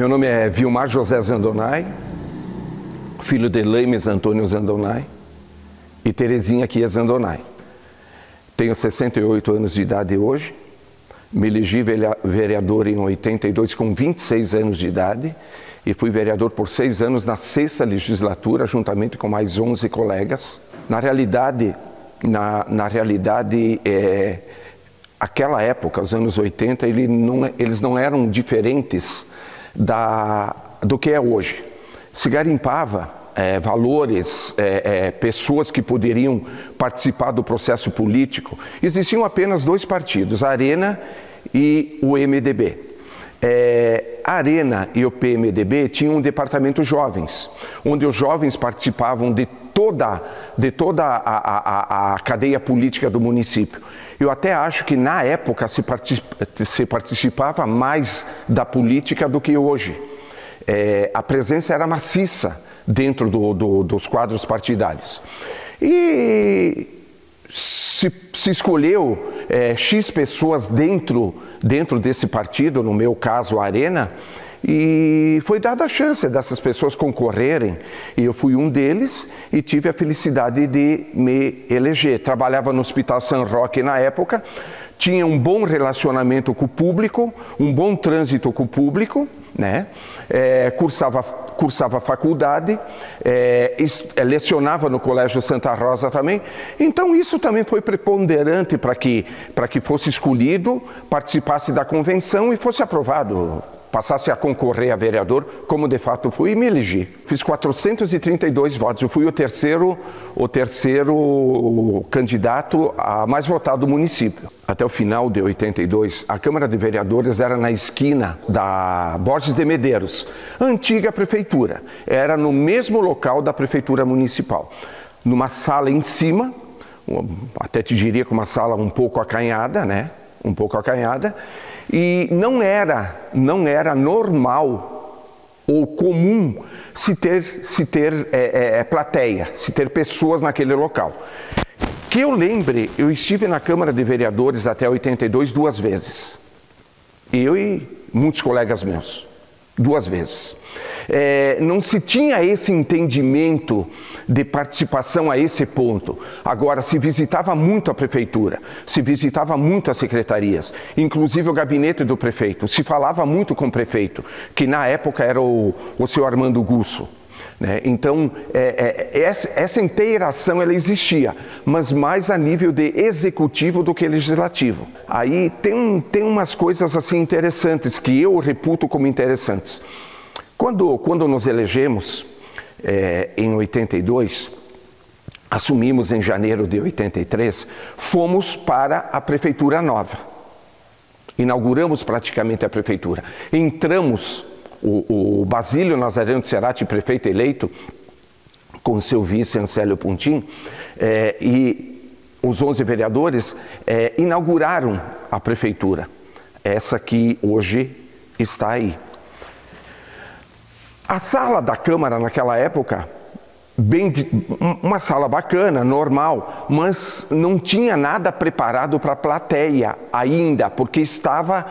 Meu nome é Vilmar José Zandonai, filho de Leimes Antônio Zandonai e Terezinha Kia Zandonai. Tenho 68 anos de idade hoje, me elegi vereador em 82 com 26 anos de idade e fui vereador por 6 anos na 6ª legislatura, juntamente com mais 11 colegas. Na realidade, aquela época, os anos 80, eles não eram diferentes do que é hoje. Se garimpava valores, pessoas que poderiam participar do processo político. Existiam apenas 2 partidos, a Arena e o MDB. A Arena e o PMDB tinham um departamento jovens, onde os jovens participavam de toda a cadeia política do município. Eu até acho que na época se participava mais da política do que hoje. A presença era maciça dentro dos quadros partidários. E se escolheu X pessoas dentro desse partido, no meu caso a Arena, e foi dada a chance dessas pessoas concorrerem, e eu fui um deles e tive a felicidade de me eleger. Trabalhava no Hospital San Roque na época, tinha um bom relacionamento com o público, um bom trânsito com o público, né? Cursava faculdade, lecionava no Colégio Santa Rosa também. Então isso também foi preponderante para que fosse escolhido, participasse da convenção e fosse aprovado, passasse a concorrer a vereador, como de fato fui, e me elegi. Fiz 432 votos, eu fui o terceiro candidato a mais votado do município. Até o final de 82, a Câmara de Vereadores era na esquina da Borges de Medeiros, a antiga prefeitura. Era no mesmo local da prefeitura municipal. Numa sala em cima, até te diria que uma sala um pouco acanhada, né? Um pouco acanhada. E não era normal ou comum se ter plateia, se ter pessoas naquele local. Que eu lembre, eu estive na Câmara de Vereadores até 82 2 vezes. Eu e muitos colegas meus, 2 vezes. Não se tinha esse entendimento de participação a esse ponto. Agora, se visitava muito a prefeitura, se visitava muito as secretarias, inclusive o gabinete do prefeito, se falava muito com o prefeito, que na época era o senhor Armando Gusso. Né? Então, essa interação ela existia, mas mais a nível de executivo do que legislativo. Aí tem umas coisas assim interessantes, que eu reputo como interessantes. Quando nos elegemos, em 82, assumimos em janeiro de 83, fomos para a prefeitura nova. Inauguramos praticamente a prefeitura. Entramos, o Basílio Nazareno de Cerati, prefeito eleito, com seu vice Ancélio Puntin, e os 11 vereadores inauguraram a prefeitura, essa que hoje está aí. A sala da Câmara naquela época, uma sala bacana, normal, mas não tinha nada preparado para a plateia ainda, porque estava,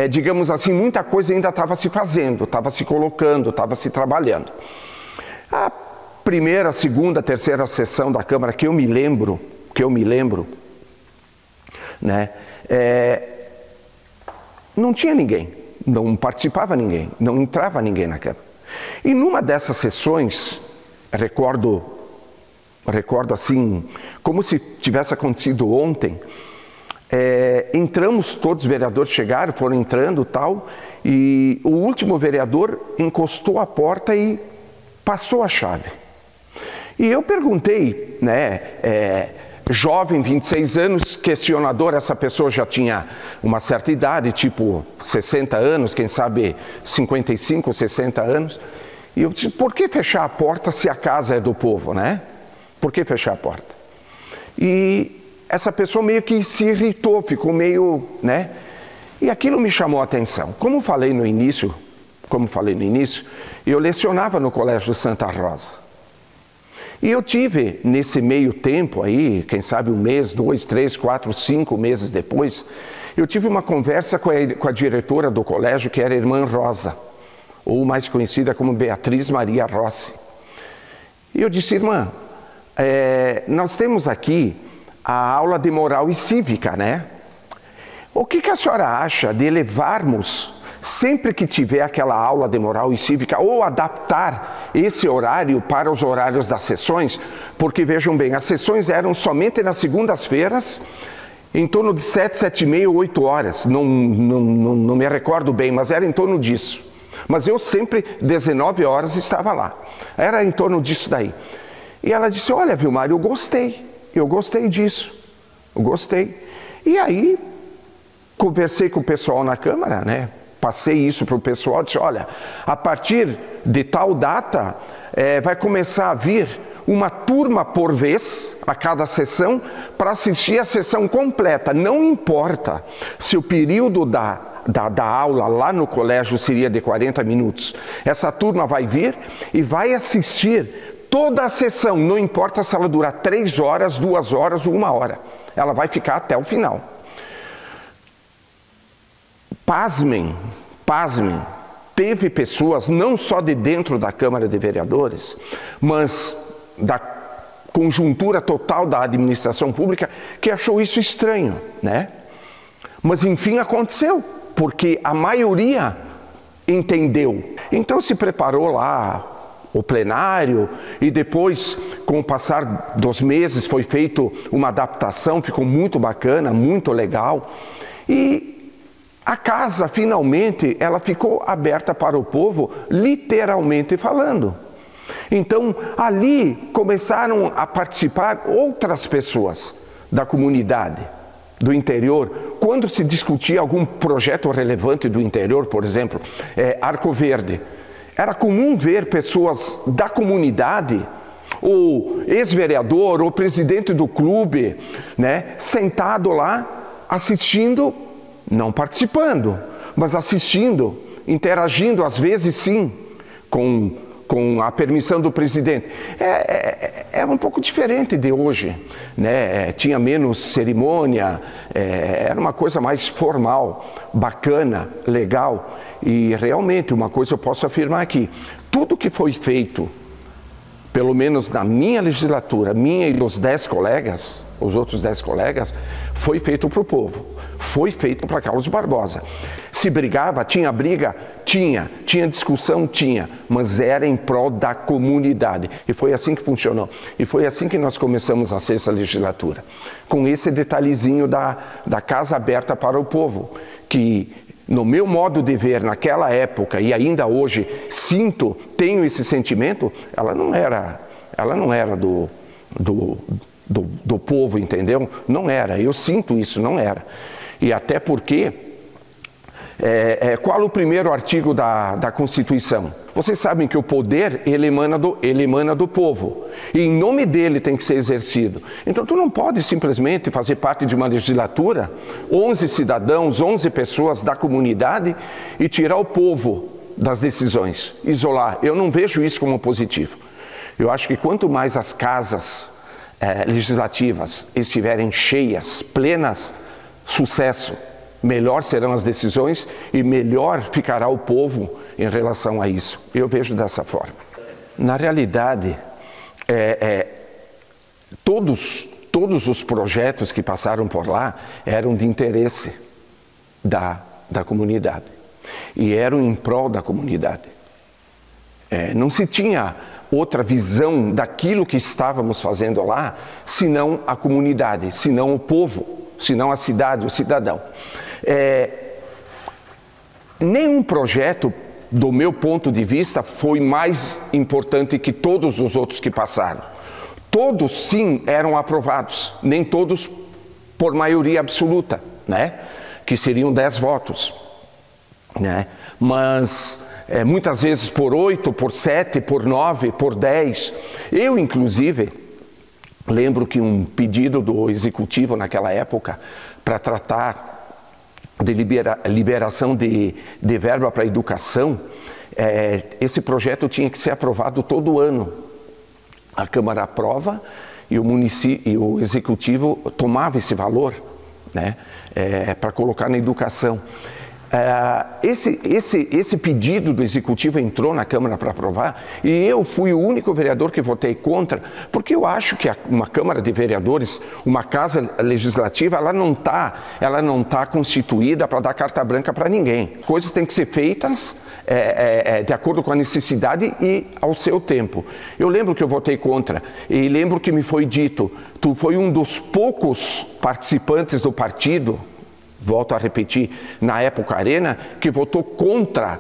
digamos assim, muita coisa ainda estava se fazendo, estava se colocando, estava se trabalhando. A primeira, segunda, terceira sessão da Câmara que eu me lembro, né, não tinha ninguém, não participava ninguém, não entrava ninguém na Câmara. E numa dessas sessões, recordo assim, como se tivesse acontecido ontem, entramos todos, os vereadores chegaram, foram entrando tal, e o último vereador encostou a porta e passou a chave. E eu perguntei, né, jovem, 26 anos, questionador, essa pessoa já tinha uma certa idade, tipo 60 anos, quem sabe 55, 60 anos. E eu disse, por que fechar a porta se a casa é do povo, né? Por que fechar a porta? E essa pessoa meio que se irritou, ficou meio, né? E aquilo me chamou a atenção. Como falei no início, eu lecionava no Colégio Santa Rosa. E eu tive, nesse meio tempo aí, quem sabe 1 mês, 2, 3, 4, 5 meses depois, eu tive uma conversa com a diretora do colégio, que era a irmã Rosa. ou mais conhecida como Beatriz Maria Rossi. E eu disse, irmã, nós temos aqui a aula de moral e cívica, né? O que a senhora acha de levarmos, sempre que tiver aquela aula de moral e cívica, ou adaptar esse horário para os horários das sessões? Porque, vejam bem, as sessões eram somente nas segundas-feiras, em torno de 7, 7h30, 8 horas. Não me recordo bem, mas era em torno disso. Mas eu sempre, 19 horas, estava lá. Era em torno disso daí. E ela disse, olha, Vilmar, eu gostei disso. Eu gostei. E aí, conversei com o pessoal na Câmara, né? Passei isso para o pessoal, disse, olha, a partir de tal data, vai começar a vir uma turma por vez, a cada sessão, para assistir a sessão completa. Não importa se o período da aula lá no colégio seria de 40 minutos. Essa turma vai vir e vai assistir toda a sessão, não importa se ela durar 3 horas, 2 horas ou 1 hora. Ela vai ficar até o final. Pasmem, teve pessoas, não só de dentro da Câmara de Vereadores, mas da conjuntura total da administração pública, que achou isso estranho, né? Mas enfim aconteceu, porque a maioria entendeu. Então se preparou lá o plenário e depois, com o passar dos meses, foi feita uma adaptação, ficou muito bacana, muito legal. E a casa, finalmente, ela ficou aberta para o povo, literalmente falando. Então, ali começaram a participar outras pessoas da comunidade, do interior. Quando se discutia algum projeto relevante do interior, por exemplo, Arco Verde, era comum ver pessoas da comunidade, o ex-vereador, o presidente do clube, né, sentado lá, assistindo, não participando, mas assistindo, interagindo, às vezes sim, com a permissão do presidente. É um pouco diferente de hoje, né? Tinha menos cerimônia, era uma coisa mais formal, bacana, legal. E realmente, uma coisa eu posso afirmar aqui, tudo que foi feito, pelo menos na minha legislatura, minha e dos 10 colegas, os outros 10 colegas, foi feito para o povo, foi feito para Carlos Barbosa. Se brigava, tinha briga? Tinha discussão? Tinha, mas era em prol da comunidade. E foi assim que funcionou. E foi assim que nós começamos a 6ª legislatura, com esse detalhezinho da casa aberta para o povo, que no meu modo de ver naquela época e ainda hoje tenho esse sentimento, ela não era do povo, entendeu? Não era, eu sinto isso, não era. E até porque, qual o primeiro artigo da Constituição? Vocês sabem que o poder, ele emana do povo. E em nome dele tem que ser exercido. Então tu não pode simplesmente fazer parte de uma legislatura, 11 cidadãos, 11 pessoas da comunidade e tirar o povo das decisões, isolar. Eu não vejo isso como positivo. Eu acho que quanto mais as casas legislativas estiverem cheias, plenas, sucesso, melhor serão as decisões e melhor ficará o povo em relação a isso. Eu vejo dessa forma. Na realidade, todos os projetos que passaram por lá eram de interesse da comunidade e eram em prol da comunidade. Não se tinha outra visão daquilo que estávamos fazendo lá, senão a comunidade, senão o povo, senão a cidade, o cidadão. Nenhum projeto, do meu ponto de vista, foi mais importante que todos os outros que passaram. Todos, sim, eram aprovados, nem todos por maioria absoluta, né? Que seriam 10 votos, né? Mas muitas vezes por 8, por 7, por 9, por 10. Eu, inclusive, lembro que um pedido do Executivo naquela época para tratar de liberação de verba para a educação, esse projeto tinha que ser aprovado todo ano. A Câmara aprova e o Executivo tomava esse valor, né, para colocar na educação. esse pedido do Executivo entrou na Câmara para aprovar e eu fui o único vereador que votei contra, porque eu acho que uma Câmara de Vereadores, uma Casa Legislativa, ela não tá constituída para dar carta branca para ninguém. Coisas têm que ser feitas de acordo com a necessidade e ao seu tempo. Eu lembro que eu votei contra e lembro que me foi dito, tu foi um dos poucos participantes do partido, volto a repetir, na época Arena, que votou contra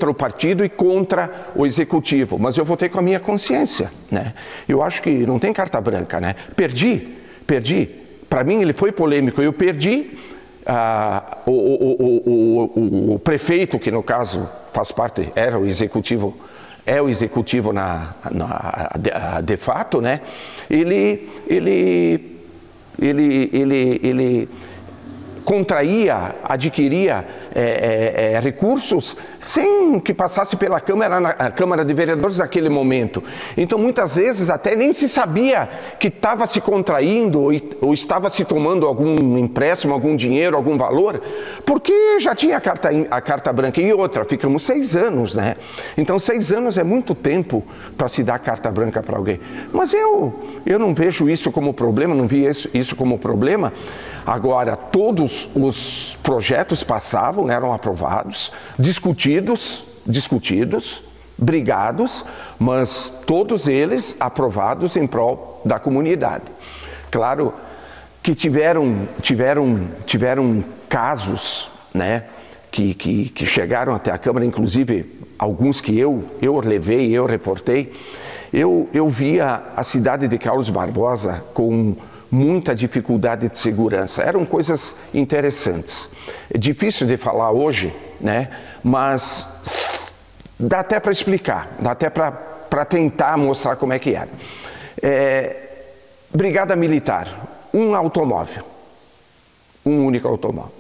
o partido e contra o Executivo, mas eu votei com a minha consciência, né? Eu acho que não tem carta branca, né? Perdi. Para mim ele foi polêmico, eu perdi. O prefeito, que no caso faz parte, era o Executivo, é o Executivo de fato, né? Ele contraía, adquiria recursos sem que passasse pela Câmara de Vereadores naquele momento. Então, muitas vezes, até nem se sabia que estava se contraindo ou estava se tomando algum empréstimo, algum dinheiro, algum valor, porque já tinha a carta branca. E outra, ficamos 6 anos, né? Então, 6 anos é muito tempo para se dar carta branca para alguém. Mas eu não vejo isso como problema, não vi isso como problema. Agora, todos os projetos passavam, eram aprovados, discutidos, brigados, mas todos eles aprovados em prol da comunidade. Claro que tiveram casos, né, que chegaram até a Câmara, inclusive alguns que eu levei, eu reportei. Eu via a cidade de Carlos Barbosa com muita dificuldade de segurança. Eram coisas interessantes. É difícil de falar hoje, né? Mas dá até para explicar, dá até para tentar mostrar como é que era. Brigada Militar, um automóvel, um único automóvel.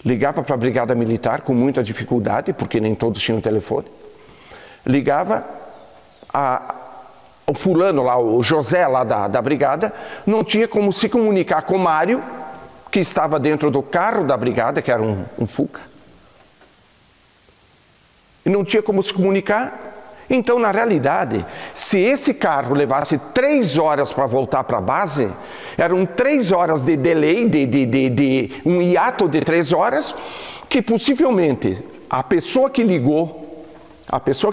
Ligava para a Brigada Militar com muita dificuldade, porque nem todos tinham telefone. Ligava o fulano lá, o José lá da brigada, não tinha como se comunicar com o Mário, que estava dentro do carro da brigada, que era um Fuca. E não tinha como se comunicar. Então, na realidade, se esse carro levasse 3 horas para voltar para a base, eram 3 horas de delay, de um hiato de 3 horas, que possivelmente a pessoa que ligou, a pessoa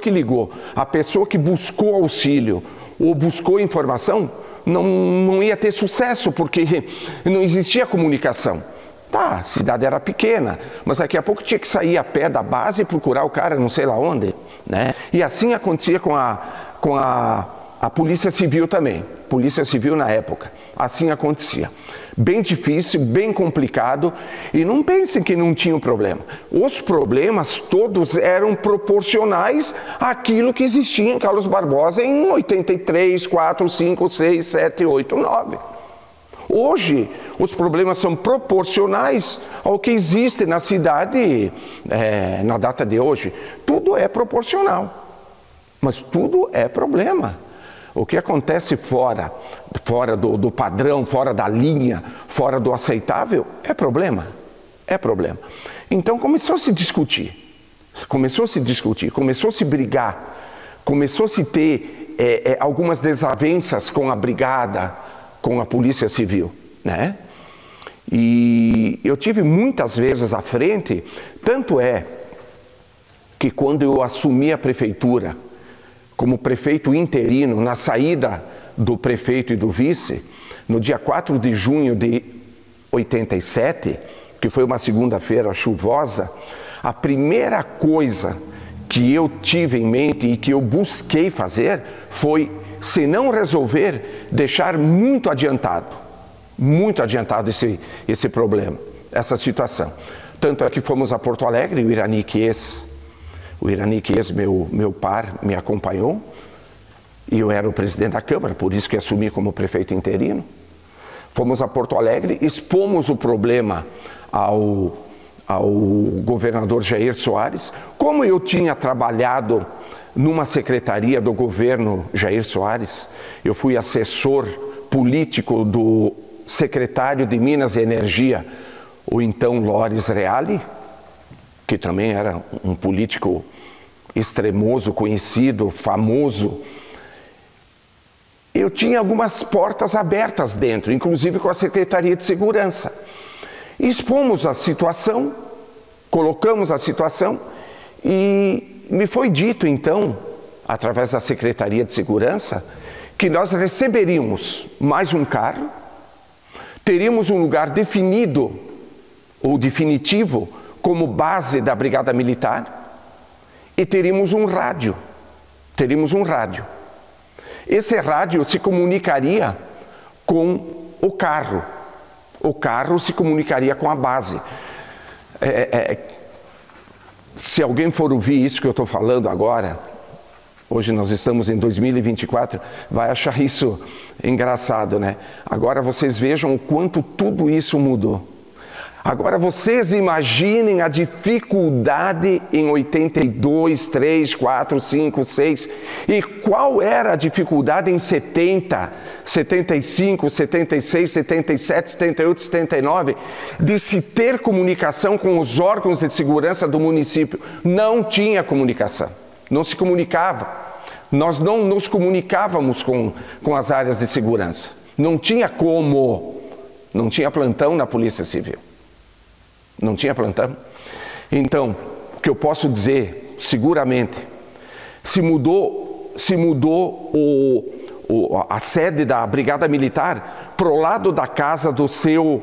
que buscou auxílio, ou buscou informação, não ia ter sucesso, porque não existia comunicação. Tá, a cidade era pequena, mas daqui a pouco tinha que sair a pé da base e procurar o cara não sei lá onde, né? E assim acontecia com a Polícia Civil também, Polícia Civil na época, assim acontecia. Bem difícil, bem complicado, e não pensem que não tinha um problema. Os problemas todos eram proporcionais àquilo que existia em Carlos Barbosa em 83, 4, 5, 6, 7, 8, 9. Hoje, os problemas são proporcionais ao que existe na cidade na data de hoje. Tudo é proporcional, mas tudo é problema. O que acontece fora do padrão, fora da linha, fora do aceitável, é problema. É problema. Então começou a se discutir, começou a se brigar, começou a se ter algumas desavenças com a brigada, com a Polícia Civil, né? E eu tive muitas vezes à frente, tanto é que quando eu assumi a prefeitura, como prefeito interino, na saída do prefeito e do vice, no dia 4 de junho de 87, que foi uma segunda-feira chuvosa, a primeira coisa que eu tive em mente e que eu busquei fazer foi, se não resolver, deixar muito adiantado esse problema, essa situação. Tanto é que fomos a Porto Alegre, o Irani Kies, meu par, me acompanhou, e eu era o presidente da Câmara, por isso que assumi como prefeito interino. Fomos a Porto Alegre, expomos o problema ao governador Jair Soares. Como eu tinha trabalhado numa secretaria do governo Jair Soares, eu fui assessor político do secretário de Minas e Energia, o então Loris Reale, que também era um político extremoso, conhecido, famoso. Eu tinha algumas portas abertas dentro, inclusive com a Secretaria de Segurança. Expomos a situação, colocamos a situação e me foi dito então, através da Secretaria de Segurança, que nós receberíamos mais um carro, teríamos um lugar definido ou definitivo como base da Brigada Militar e teríamos um rádio. Esse rádio se comunicaria com o carro. O carro se comunicaria com a base. Se alguém for ouvir isso que eu estou falando agora, hoje nós estamos em 2024, vai achar isso engraçado, né? Agora vocês vejam o quanto tudo isso mudou. Agora vocês imaginem a dificuldade em 82, 3, 4, 5, 6 e qual era a dificuldade em 70, 75, 76, 77, 78, 79 de se ter comunicação com os órgãos de segurança do município. Não tinha comunicação, não se comunicava. Nós não nos comunicávamos com as áreas de segurança. Não tinha como, não tinha plantão na Polícia Civil. Não tinha plantão. Então, o que eu posso dizer, seguramente, se mudou a sede da Brigada Militar para o lado da casa do seu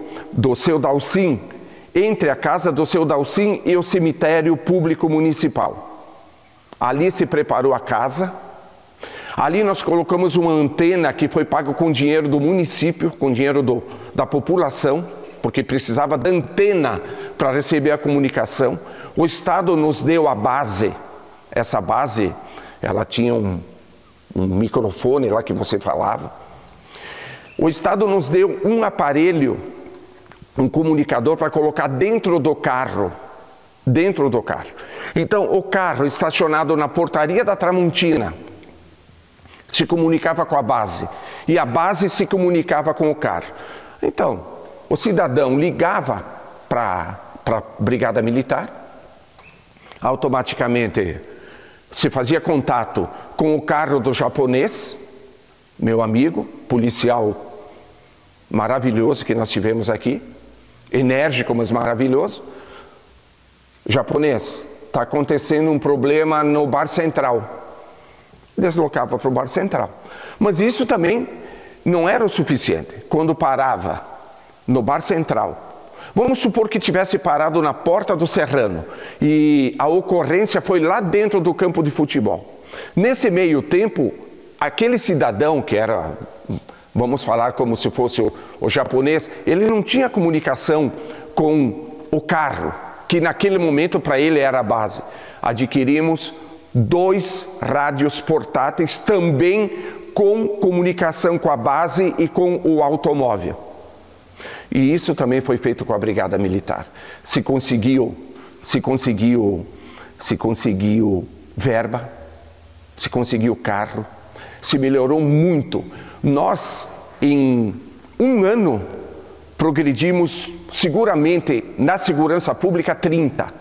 Dalcin, entre a casa do seu Dalcin e o cemitério público municipal. Ali se preparou a casa, ali nós colocamos uma antena que foi paga com dinheiro do município, com dinheiro da população, porque precisava da antena para receber a comunicação. O Estado nos deu a base. Essa base, ela tinha um microfone lá que você falava. O Estado nos deu um aparelho, um comunicador para colocar dentro do carro. Dentro do carro. Então, o carro estacionado na portaria da Tramontina se comunicava com a base. E a base se comunicava com o carro. Então, o cidadão ligava para a Brigada Militar, automaticamente se fazia contato com o carro do japonês, meu amigo, policial maravilhoso que nós tivemos aqui, enérgico, mas maravilhoso. Japonês, está acontecendo um problema no Bar Central. Deslocava para o Bar Central. Mas isso também não era o suficiente. Quando parava no Bar Central, vamos supor que tivesse parado na Porta do Serrano e a ocorrência foi lá dentro do campo de futebol. Nesse meio tempo, aquele cidadão que era, vamos falar como se fosse o japonês, ele não tinha comunicação com o carro, que naquele momento para ele era a base. Adquirimos 2 rádios portáteis também com comunicação com a base e com o automóvel. E isso também foi feito com a Brigada Militar. Se conseguiu verba, se conseguiu carro, se melhorou muito. Nós, em um ano, progredimos seguramente na segurança pública 30,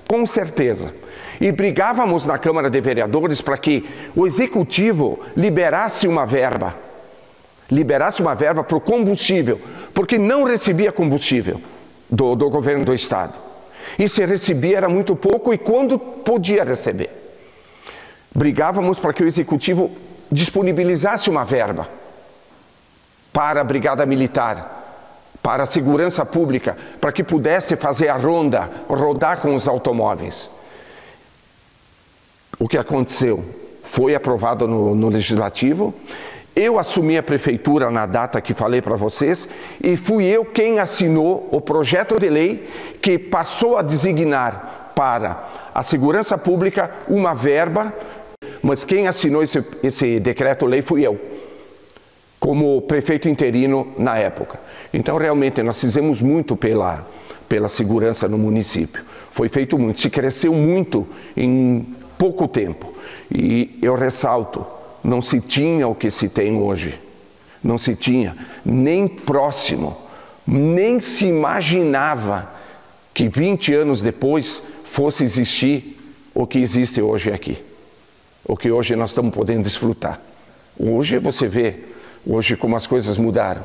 com certeza. E brigávamos na Câmara de Vereadores para que o Executivo liberasse uma verba para o combustível, porque não recebia combustível do governo do Estado. E se recebia era muito pouco e quando podia receber. Brigávamos para que o Executivo disponibilizasse uma verba para a Brigada Militar, para a segurança pública, para que pudesse fazer a ronda, rodar com os automóveis. O que aconteceu? Foi aprovado no Legislativo. Eu assumi a prefeitura na data que falei para vocês e fui eu quem assinou o projeto de lei que passou a designar para a segurança pública uma verba, mas quem assinou esse decreto-lei fui eu, como prefeito interino na época. Então, realmente, nós fizemos muito pela segurança no município. Foi feito muito, se cresceu muito em pouco tempo. E eu ressalto, não se tinha o que se tem hoje. Não se tinha, nem próximo Nem se imaginava que 20 anos depois fosse existir o que existe hoje aqui. O que hoje nós estamos podendo desfrutar. Hoje você vê, hoje como as coisas mudaram.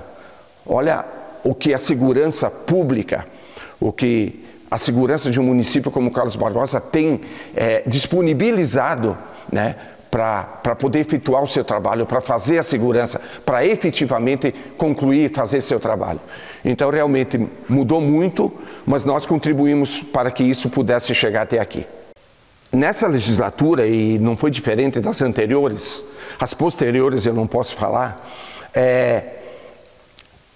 Olha o que a segurança pública, o que a segurança de um município como Carlos Barbosa tem disponibilizado, né, para poder efetuar o seu trabalho, para fazer a segurança, para efetivamente concluir e fazer seu trabalho. Então realmente mudou muito, mas nós contribuímos para que isso pudesse chegar até aqui. Nessa legislatura, e não foi diferente das anteriores, as posteriores eu não posso falar,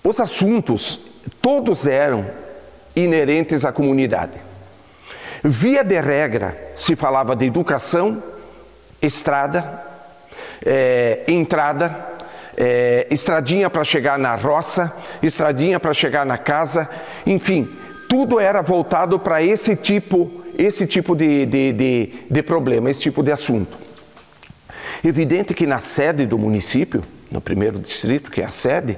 os assuntos todos eram inerentes à comunidade. Via de regra, se falava de educação, estrada, entrada, estradinha para chegar na roça, estradinha para chegar na casa, enfim, tudo era voltado para esse tipo de problema, esse tipo de assunto. Evidente que na sede do município, no primeiro distrito, que é a sede,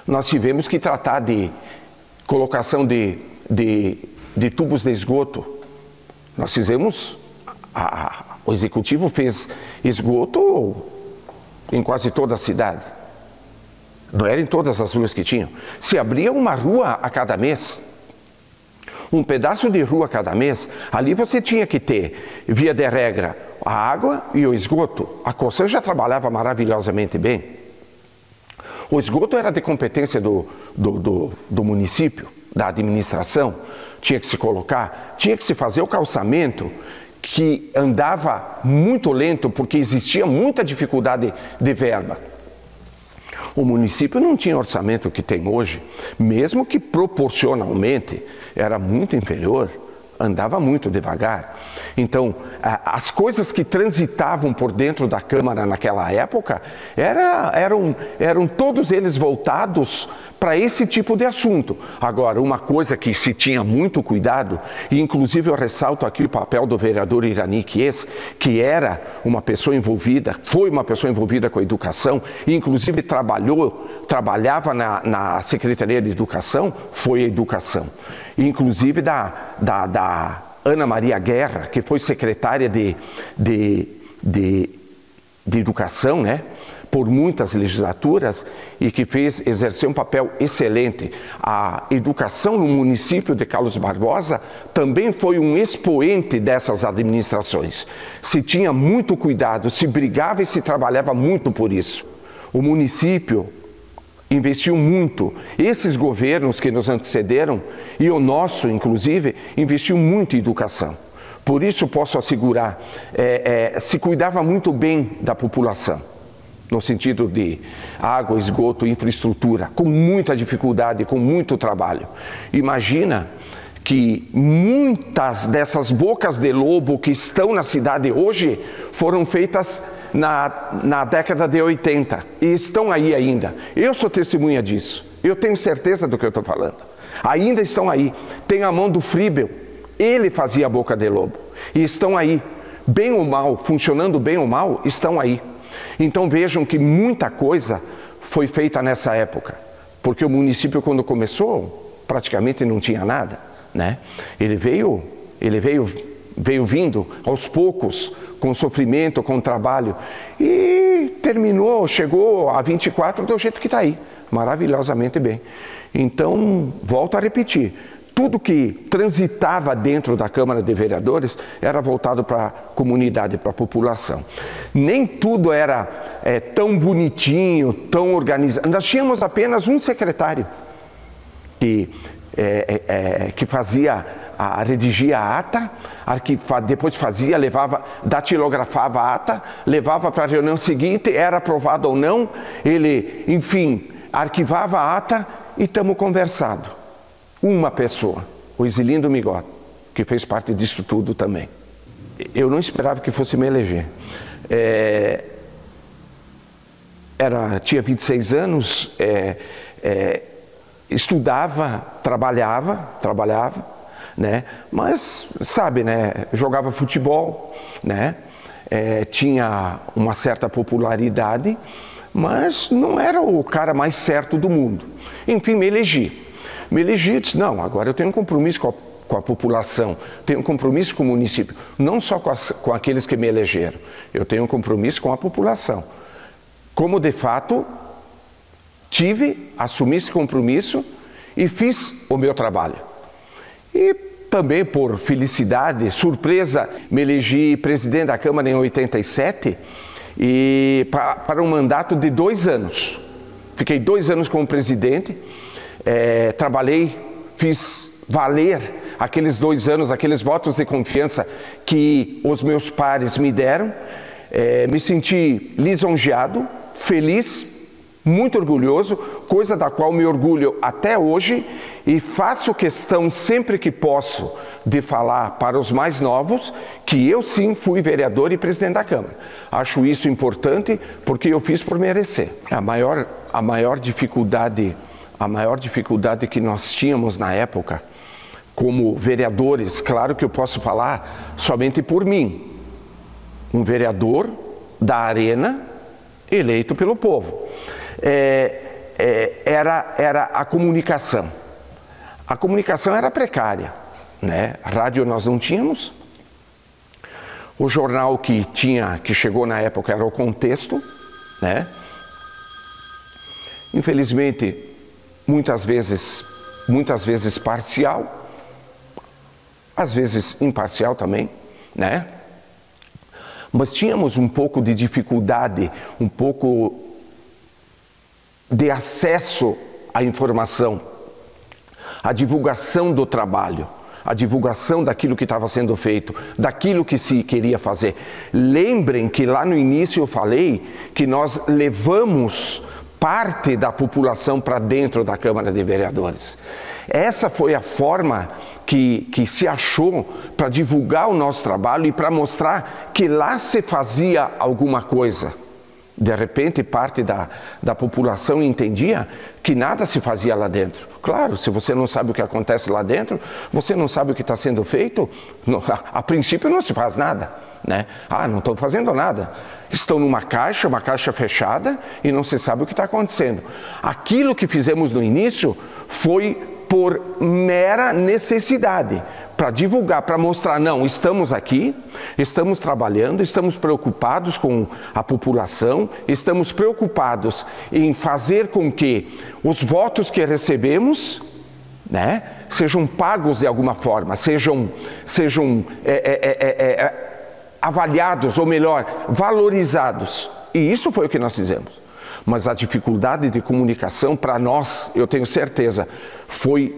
nós tivemos que tratar de colocação de tubos de esgoto. Nós fizemos, o executivo fez esgoto em quase toda a cidade. Não era em todas as ruas que tinham. Se abria uma rua a cada mês, um pedaço de rua a cada mês, ali você tinha que ter, via de regra, a água e o esgoto. A Cosan já trabalhava maravilhosamente bem. O esgoto era de competência do município, da administração. Tinha que se colocar, tinha que se fazer o calçamento, que andava muito lento porque existia muita dificuldade de verba. O município não tinha orçamento que tem hoje, mesmo que proporcionalmente era muito inferior, andava muito devagar. Então, as coisas que transitavam por dentro da Câmara naquela época eram todos eles voltados para esse tipo de assunto. Agora, uma coisa que se tinha muito cuidado, e inclusive eu ressalto aqui o papel do vereador Irani Chies, que era uma pessoa envolvida, foi uma pessoa envolvida com a educação, e inclusive trabalhava na Secretaria de Educação, foi a educação. Inclusive da Ana Maria Guerra, que foi secretária de Educação, né? Por muitas legislaturas e que exerceu um papel excelente. A educação no município de Carlos Barbosa também foi um expoente dessas administrações. Se tinha muito cuidado, se brigava e se trabalhava muito por isso. O município investiu muito. Esses governos que nos antecederam, e o nosso, inclusive, investiu muito em educação. Por isso posso assegurar, se cuidava muito bem da população. No sentido de água, esgoto, infraestrutura, com muita dificuldade, com muito trabalho. Imagina que muitas dessas bocas de lobo que estão na cidade hoje foram feitas na década de 80 e estão aí ainda. Eu sou testemunha disso, eu tenho certeza do que eu estou falando. Ainda estão aí, tem a mão do Fribel, ele fazia a boca de lobo. E estão aí, bem ou mal, funcionando bem ou mal, estão aí. Então vejam que muita coisa foi feita nessa época, porque o município quando começou praticamente não tinha nada, né? Ele veio vindo aos poucos, com sofrimento, com trabalho, e terminou, chegou a 24 do jeito que está aí, maravilhosamente bem. Então, volto a repetir, tudo que transitava dentro da Câmara de Vereadores era voltado para a comunidade, para a população. Nem tudo era tão bonitinho, tão organizado. Nós tínhamos apenas um secretário que redigia a ata, depois datilografava a ata, levava para a reunião seguinte, era aprovado ou não, ele, enfim, arquivava a ata e estamos conversando. Uma pessoa, o Isilindo Migot, que fez parte disso tudo também. Eu não esperava que fosse me eleger. Tinha 26 anos, estudava, trabalhava, né? Mas, sabe, né? Jogava futebol, né? Tinha uma certa popularidade, mas não era o cara mais certo do mundo. Enfim, me elegi. Me elegi e disse, não, agora eu tenho um compromisso com a população, tenho um compromisso com o município, não só com aqueles que me elegeram, eu tenho um compromisso com a população. Como de fato assumi esse compromisso e fiz o meu trabalho. E também por felicidade, surpresa, me elegi presidente da Câmara em 87 e para um mandato de 2 anos. Fiquei 2 anos como presidente, trabalhei, fiz valer aqueles 2 anos, aqueles votos de confiança que os meus pares me deram. Me senti lisonjeado, feliz, muito orgulhoso, coisa da qual me orgulho até hoje e faço questão sempre que posso de falar para os mais novos que eu sim fui vereador e presidente da Câmara. Acho isso importante porque eu fiz por merecer. A maior dificuldade que nós tínhamos na época como vereadores, claro que eu posso falar somente por mim, um vereador da Arena eleito pelo povo. Era a comunicação. A comunicação era precária, né? Rádio nós não tínhamos. O jornal que chegou na época era o Contexto, né? Infelizmente, muitas vezes parcial, às vezes imparcial também, né? Mas tínhamos um pouco de dificuldade, um pouco de acesso à informação, à divulgação do trabalho, à divulgação daquilo que estava sendo feito, daquilo que se queria fazer. Lembrem que lá no início eu falei que nós levamos parte da população para dentro da Câmara de Vereadores. Essa foi a forma que se achou para divulgar o nosso trabalho e para mostrar que lá se fazia alguma coisa. De repente, parte da população entendia que nada se fazia lá dentro. Claro, se você não sabe o que acontece lá dentro, você não sabe o que está sendo feito, a princípio não se faz nada, né? Não estão fazendo nada. Estão numa caixa fechada e não se sabe o que está acontecendo. Aquilo que fizemos no início foi por mera necessidade, para divulgar, para mostrar, não, estamos aqui, estamos trabalhando, estamos preocupados com a população, estamos preocupados em fazer com que os votos que recebemos, né, sejam pagos de alguma forma, sejam avaliados, ou melhor, valorizados. E isso foi o que nós fizemos. Mas a dificuldade de comunicação para nós, eu tenho certeza, foi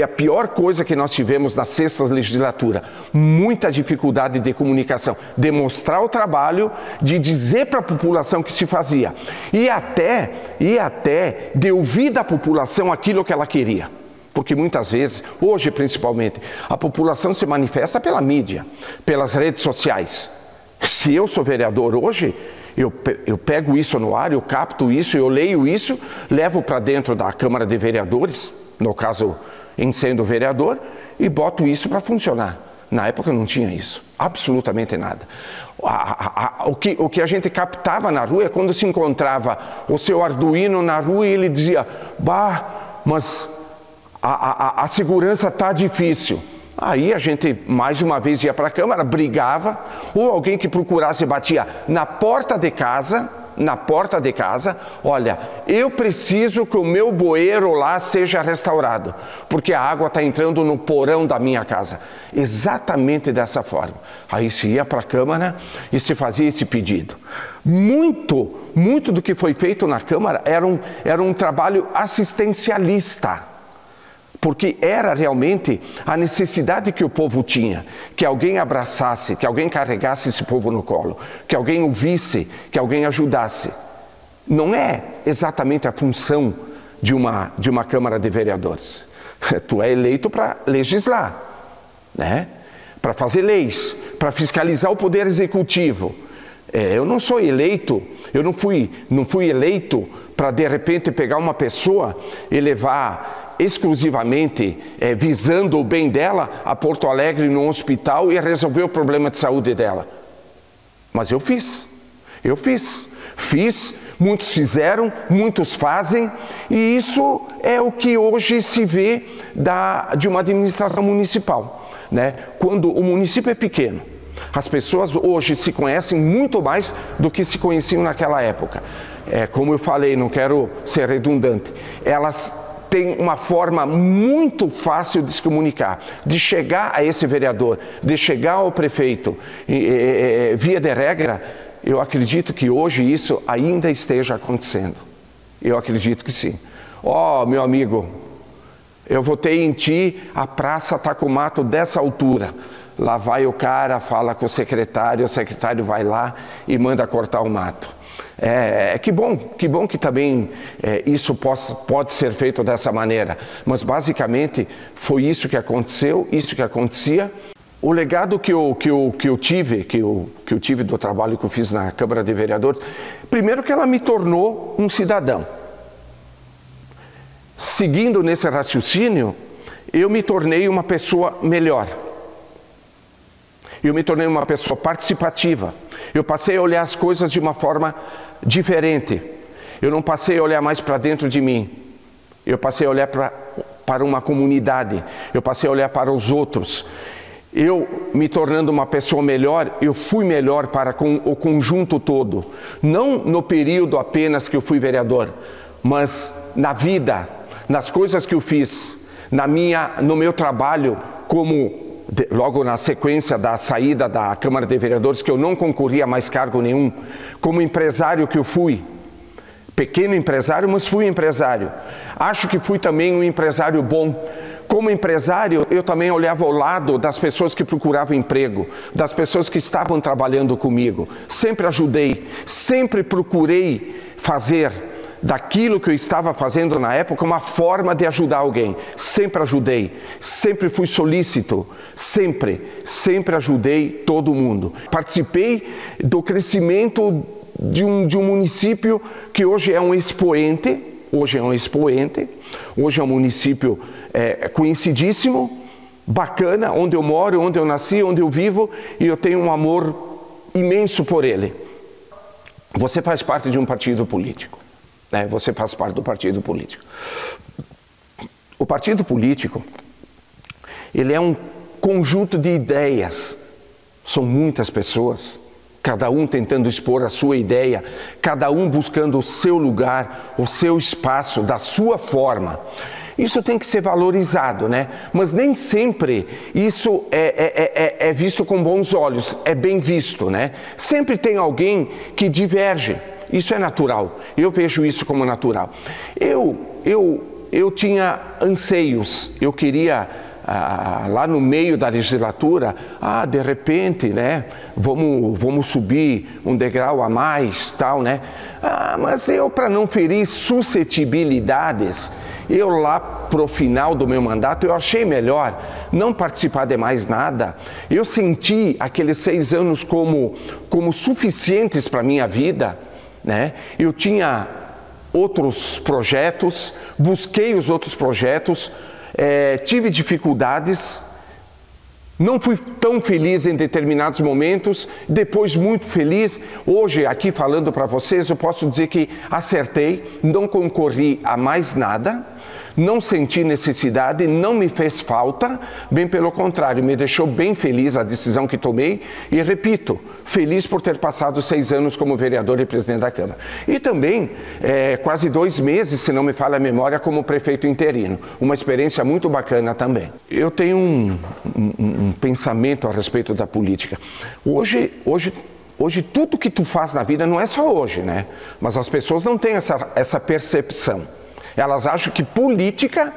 a pior coisa que nós tivemos na 6ª legislatura. Muita dificuldade de comunicação, de mostrar o trabalho, de dizer para a população que se fazia. E até de ouvir da população aquilo que ela queria. Porque muitas vezes, hoje principalmente, a população se manifesta pela mídia, pelas redes sociais. Se eu sou vereador hoje, eu pego isso no ar, eu capto isso, eu leio isso, levo para dentro da Câmara de Vereadores, no caso, em sendo vereador, e boto isso para funcionar. Na época não tinha isso, absolutamente nada. O que a gente captava na rua é quando se encontrava o seu Arduino na rua e ele dizia, mas a segurança está difícil. Aí a gente, mais uma vez, ia para a Câmara, brigava, ou alguém que procurasse batia na porta de casa, olha, eu preciso que o meu bueiro lá seja restaurado, porque a água está entrando no porão da minha casa. Exatamente dessa forma. Aí se ia para a Câmara e se fazia esse pedido. Muito do que foi feito na Câmara era um trabalho assistencialista. Porque era realmente a necessidade que o povo tinha, que alguém abraçasse, que alguém carregasse esse povo no colo, que alguém ouvisse, que alguém ajudasse. Não é exatamente a função de uma Câmara de Vereadores. Tu é eleito para legislar, né? Para fazer leis, para fiscalizar o poder executivo. Eu não sou eleito, eu não fui eleito para de repente pegar uma pessoa e levar exclusivamente visando o bem dela a Porto Alegre num hospital e resolver o problema de saúde dela. Mas eu fiz muitos fizeram, muitos fazem, e isso é o que hoje se vê de uma administração municipal, né? Quando o município é pequeno, as pessoas hoje se conhecem muito mais do que se conheciam naquela época. Como eu falei, não quero ser redundante, elas têm uma forma muito fácil de se comunicar, de chegar a esse vereador, de chegar ao prefeito, via de regra. Eu acredito que hoje isso ainda esteja acontecendo. Eu acredito que sim. Ó, meu amigo, eu votei em ti, a praça está com mato dessa altura. Lá vai o cara, fala com o secretário vai lá e manda cortar o mato. Que bom que também isso pode ser feito dessa maneira. Mas basicamente foi isso que aconteceu, isso que acontecia. O legado que eu tive do trabalho que eu fiz na Câmara de Vereadores, primeiro que ela me tornou um cidadão. Seguindo nesse raciocínio, eu me tornei uma pessoa melhor. Eu me tornei uma pessoa participativa. Eu passei a olhar as coisas de uma forma diferente. Eu não passei a olhar mais para dentro de mim. Eu passei a olhar para uma comunidade. Eu passei a olhar para os outros. Eu, me tornando uma pessoa melhor, eu fui melhor para com o conjunto todo. Não no período apenas que eu fui vereador, mas na vida, nas coisas que eu fiz, no meu trabalho, logo na sequência da saída da Câmara de Vereadores, que eu não concorria a mais cargo nenhum, como empresário que eu fui. Pequeno empresário, mas fui empresário. Acho que fui também um empresário bom. Como empresário, eu também olhava ao lado das pessoas que procuravam emprego, das pessoas que estavam trabalhando comigo. Sempre ajudei, sempre procurei fazer daquilo que eu estava fazendo na época uma forma de ajudar alguém. Sempre ajudei, sempre fui solícito, sempre ajudei todo mundo. Participei do crescimento de um município que hoje é um expoente, hoje é um município conhecidíssimo, bacana, onde eu moro, onde eu nasci, onde eu vivo, e eu tenho um amor imenso por ele. Você faz parte de um partido político, né? Você faz parte do partido político. O partido político, ele é um conjunto de ideias, são muitas pessoas, cada um tentando expor a sua ideia, cada um buscando o seu lugar, o seu espaço, da sua forma. Isso tem que ser valorizado, né? Mas nem sempre isso é visto com bons olhos, é bem visto, né? Sempre tem alguém que diverge, isso é natural, eu vejo isso como natural. Eu tinha anseios, eu queria, lá no meio da legislatura, de repente, né, vamos subir um degrau a mais, tal, né? Mas eu, para não ferir suscetibilidades, eu lá pro final do meu mandato, eu achei melhor não participar de mais nada. Eu senti aqueles 6 anos como suficientes para a minha vida, né? Eu tinha outros projetos, busquei os outros projetos, tive dificuldades, não fui tão feliz em determinados momentos, depois muito feliz. Hoje, aqui falando para vocês, eu posso dizer que acertei, não concorri a mais nada, não senti necessidade, não me fez falta, bem pelo contrário, me deixou bem feliz a decisão que tomei e, repito, feliz por ter passado 6 anos como vereador e presidente da Câmara. E também, quase 2 meses, se não me falha a memória, como prefeito interino. Uma experiência muito bacana também. Eu tenho um pensamento a respeito da política. Hoje tudo que tu faz na vida não é só hoje, né? Mas as pessoas não têm essa percepção. Elas acham que política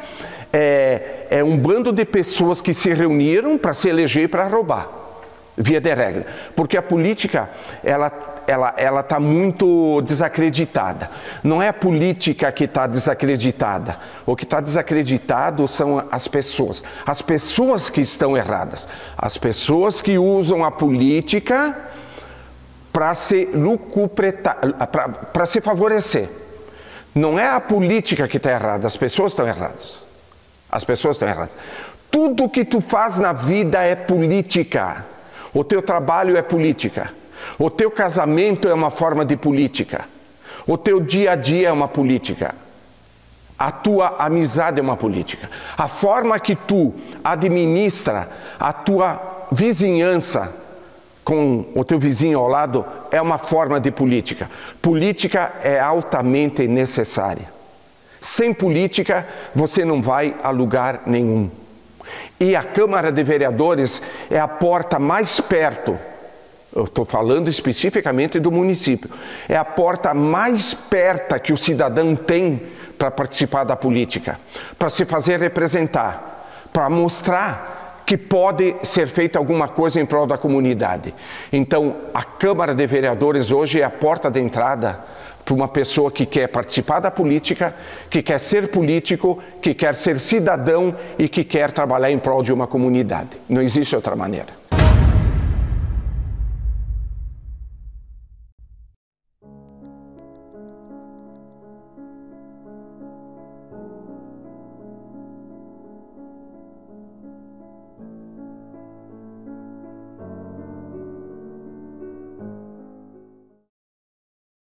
é um bando de pessoas que se reuniram para se eleger e para roubar, via de regra. Porque a política, ela está muito desacreditada. Não é a política que está desacreditada. O que está desacreditado são as pessoas que estão erradas. As pessoas que usam a política para se para se favorecer. Não é a política que está errada, as pessoas estão erradas. As pessoas estão erradas. Tudo que tu faz na vida é política. O teu trabalho é política. O teu casamento é uma forma de política. O teu dia a dia é uma política. A tua amizade é uma política. A forma que tu administra a tua vizinhança com o teu vizinho ao lado é uma forma de política. Política é altamente necessária. Sem política, você não vai a lugar nenhum. E a Câmara de Vereadores é a porta mais perto, eu estou falando especificamente do município, é a porta mais perto que o cidadão tem para participar da política, para se fazer representar, para mostrar que pode ser feita alguma coisa em prol da comunidade. Então, a Câmara de Vereadores hoje é a porta de entrada para uma pessoa que quer participar da política, que quer ser político, que quer ser cidadão e que quer trabalhar em prol de uma comunidade. Não existe outra maneira.